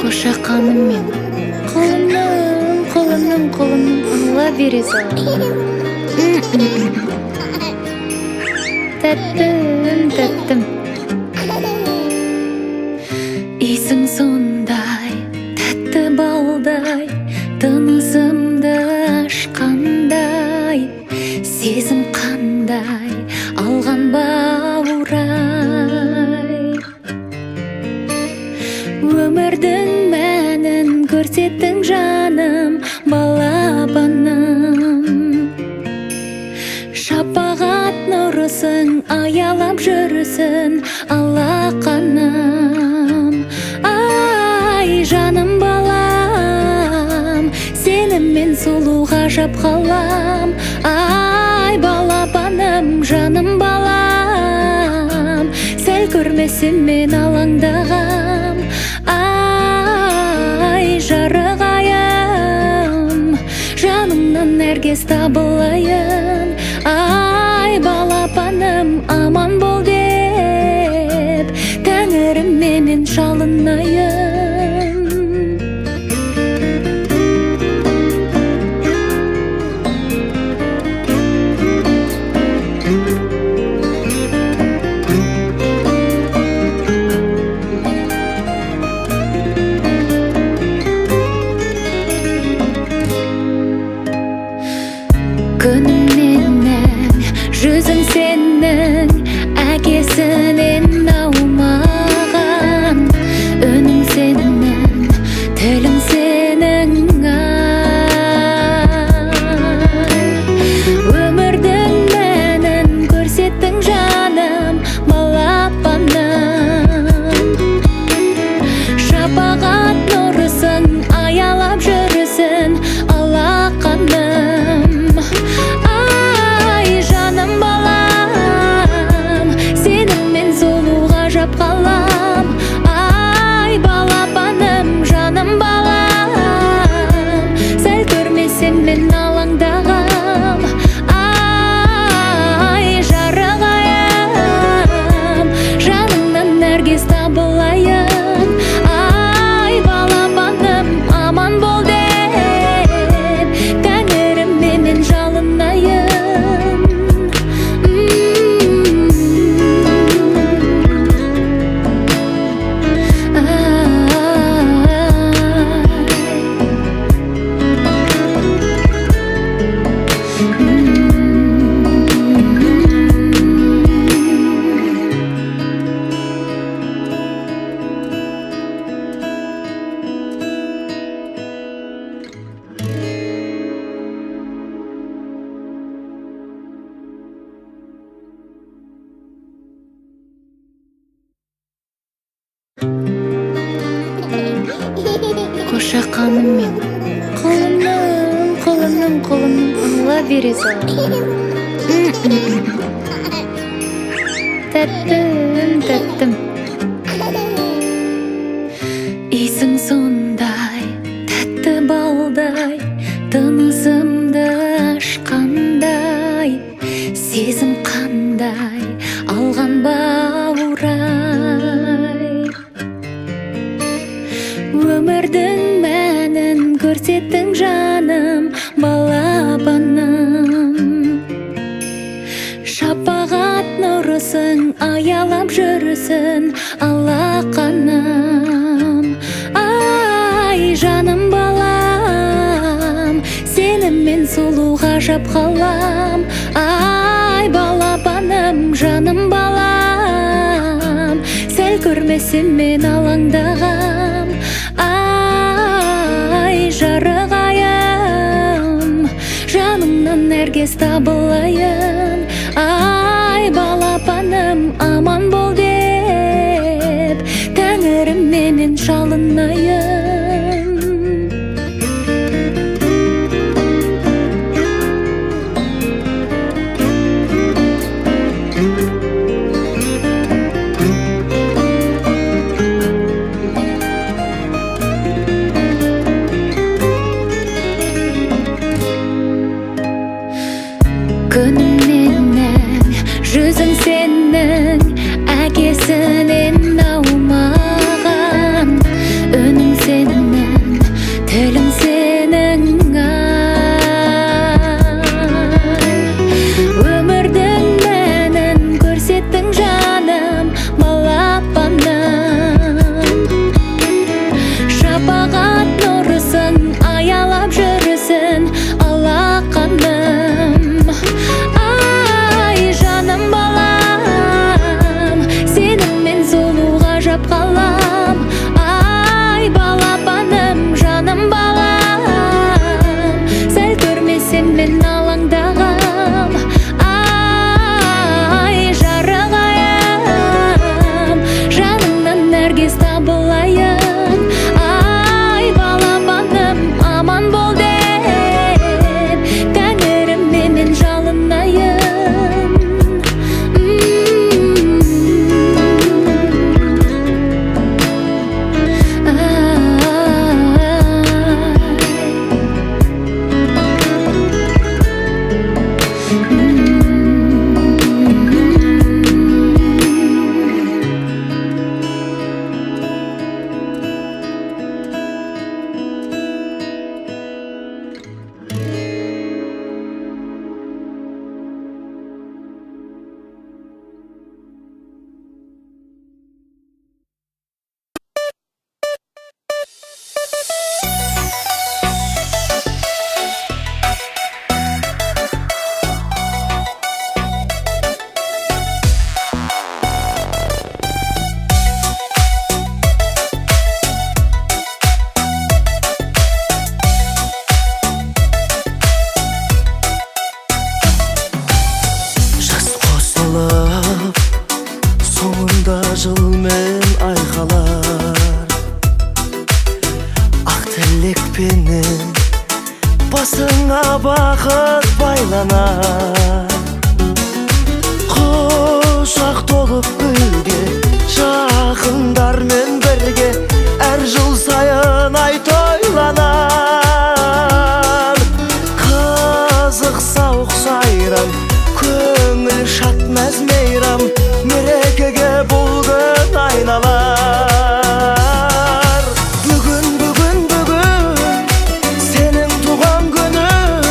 Қошақаныммен қолымның ала бере салам. Тәттім Исің сондай, тәтті балдай, тынысымды ашқандай, сезім қандай, алған баурай. Өмірдің мәнін көрсеттің жаным, балапаным. Шапағат нұрысың, аялап жүрісің, алақаным. Ай, жаным балам, сеніммен сұлу ғажап қалам. Ай, балапаным, жаным балам, сәл көрмесем мен алаңдағам. Ай, жарық айым, жанымнан нәркес табылайын. Ай, балапаным, аман бол деп, тәңірім менен жалынайын. Күнім менің, жүзің сенің, әкесінен аумаған. Үнің сенің, тілің сенің, өмірдің мәнін көрсеттің жаным, балапаным. Шапағат нұрысың, аялап жүрісің, алақаным. Ай, жаным балам, сеніммен сұлу ғажап қалам. Ай, балапаным, жаным балам, сәл көрмесем мен алаңдағам. Ай, жарық айым, жанымнан нәркес табылайын. Ай, балапаным, аман бол деп, тәңірім менен жалынайын. Қошақаныммен қолымның ала бере салам. Тәттім Исің сондай, тәтті балдай, тынысымды ашқандай, сезім қандай, алған баурай. Өмірдің мәнін көрсеттің жаным, балапаным. Шапағат нұрысың, аялап жүрісің, алақаным. Ай, жаным балам, сеніммен сұлу ғажап қалам. Ай, балапаным, жаным балам, сәл көрмесем мен алаңдағам. Ай, жарық айым, жанымнан нәркес табылайын. Ай, балапаным, аман бол деп, тәңірім менен жалынайын. Күнім менің, жүзің сенің, әкесінен аумаған. Үнің сенің, жылмен айқалар, ақ тілекпенен басыңа бақыт байланар. Құшақ толып гүлге, жақындармен бірге әр жыл сайын ай тойланар. Қызық сауық сайран, көңіл шат мәз мейрам, мерекеге бұл күн айналар. Бүгін сенің туған күнің,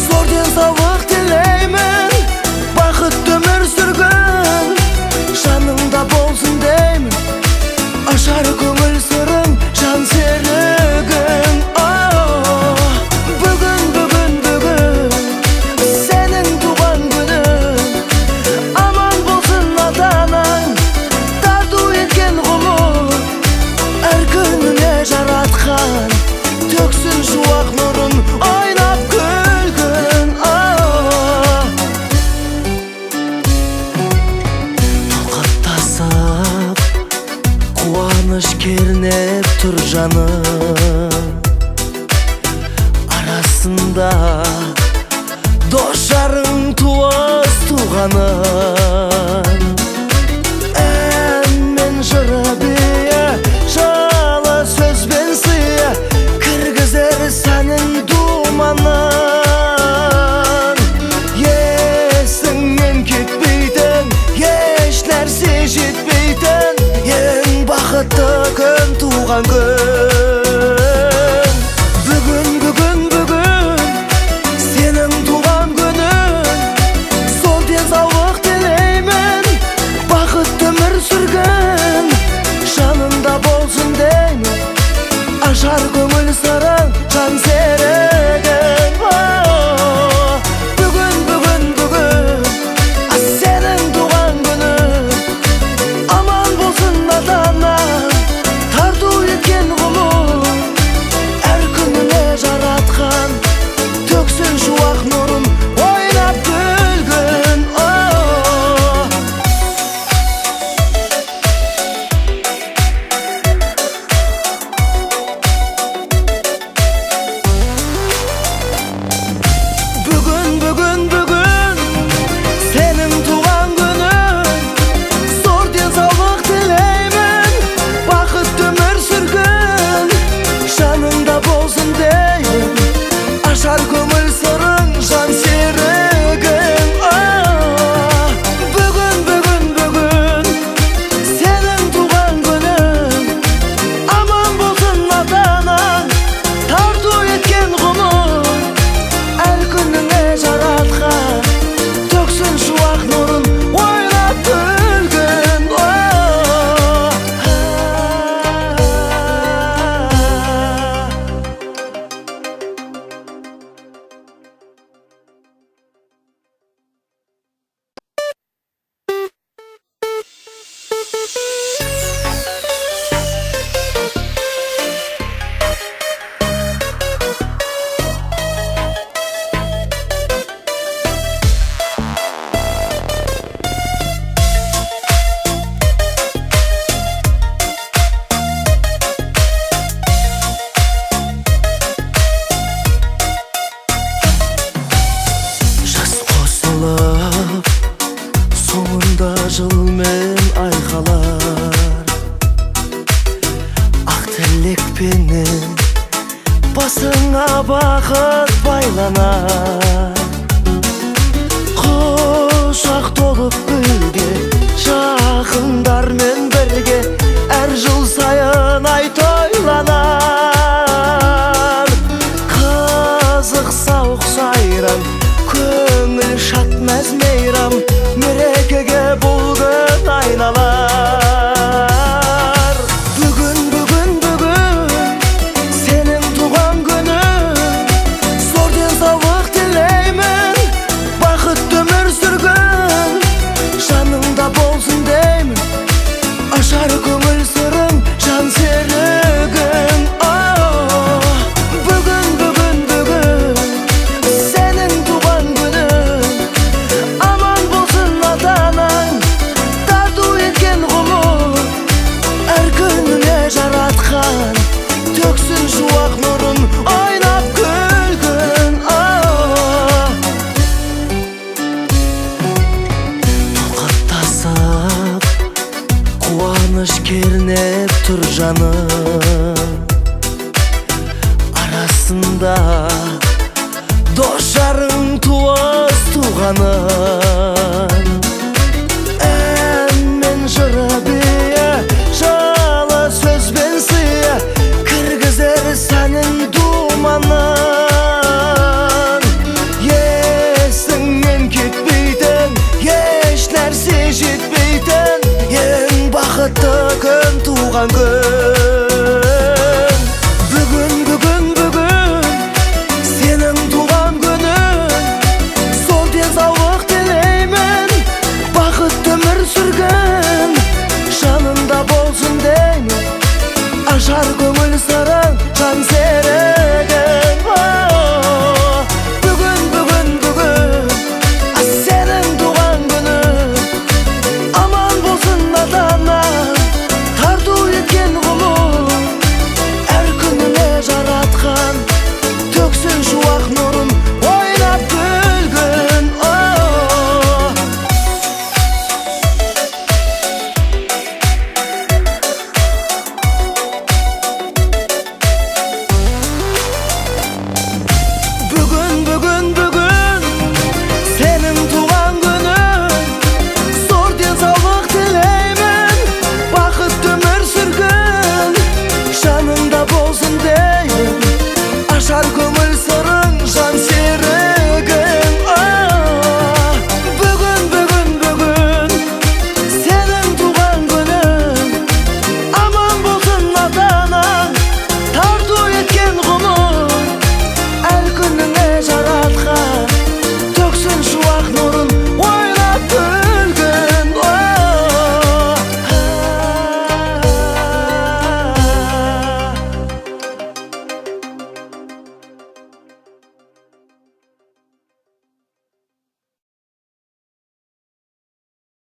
зор денсаулық тілеймін, бақытты өмір сүргін, жаныңда болсын деймін, ашар көңіл сырың, жан серігің. Бүгін сенің туған күнің, аман болсын ата-анаң, тарту еткен ғұмыр, әр күніне жаратқан төксін шуақ нұрын, ойнап күлгін. Толқаттасып қуаныш кернеп тұр жаным, арасында дос жарың, туыс туғаның. Ән мен жыры бие, жылы сөзбен сыя, кіргізер сәнін думанын. Есіңнен кетпейтін, еш нәрсе жетпейтін, ең бақытты күн туған күн. Бүгін сенің туған күнің, сол денсаулық тілеймін, бақытты өмір сүргін, жанында болсын деймін, ашар көңіл сырың, жан серігің. Бүгін сенің туған күнің, аман болсын ата-анаң, тарту еткен ғұмыр, әр күніне жаратқан төксін шуақ нұрын, ойнап күлгін. Бүгін сенің туған күнің, зор денсаулық тілеймін, бақытты өмір сүргін, жаныңда болсын деймін, ашар көңіл сырың, жан серігің. Бүгін сенің туған күнің, аман болсын ата-анаң, тарту еткен ғұмыр, әр күніңе жаратқан төксін шуақ нұрын, ойнап күлгін. Жас қосылып, соңында жылмен айқалар, ақ тілекпенен басыңа бақыт байланар. Құшақ толып гүлге, жақындармен бірге әр жыл сайын ай тойланар. Қызық сауық сайран, көңіл шат мәз мейрам, мерекеге бұл күн айналар. Бүгін сенің туған күнің, зор денсаулық тілеймін, бақытты өмір сүргін, жаныңда болсын деймін, ашар көңіл сырың, жан серігің. Бүгін сенің туған күнің, аман болсын ата-анаң, тарту еткен ғұмыр, Kuvanish kernep tur janım Arasında doşarın tuvaz tuğanın Men jırabiye şala söz ben siye Kırgızer senin dumanın Yesin men gitmeyden Yeşler sejitmeyden Yen bakıtlı gün tuğan gün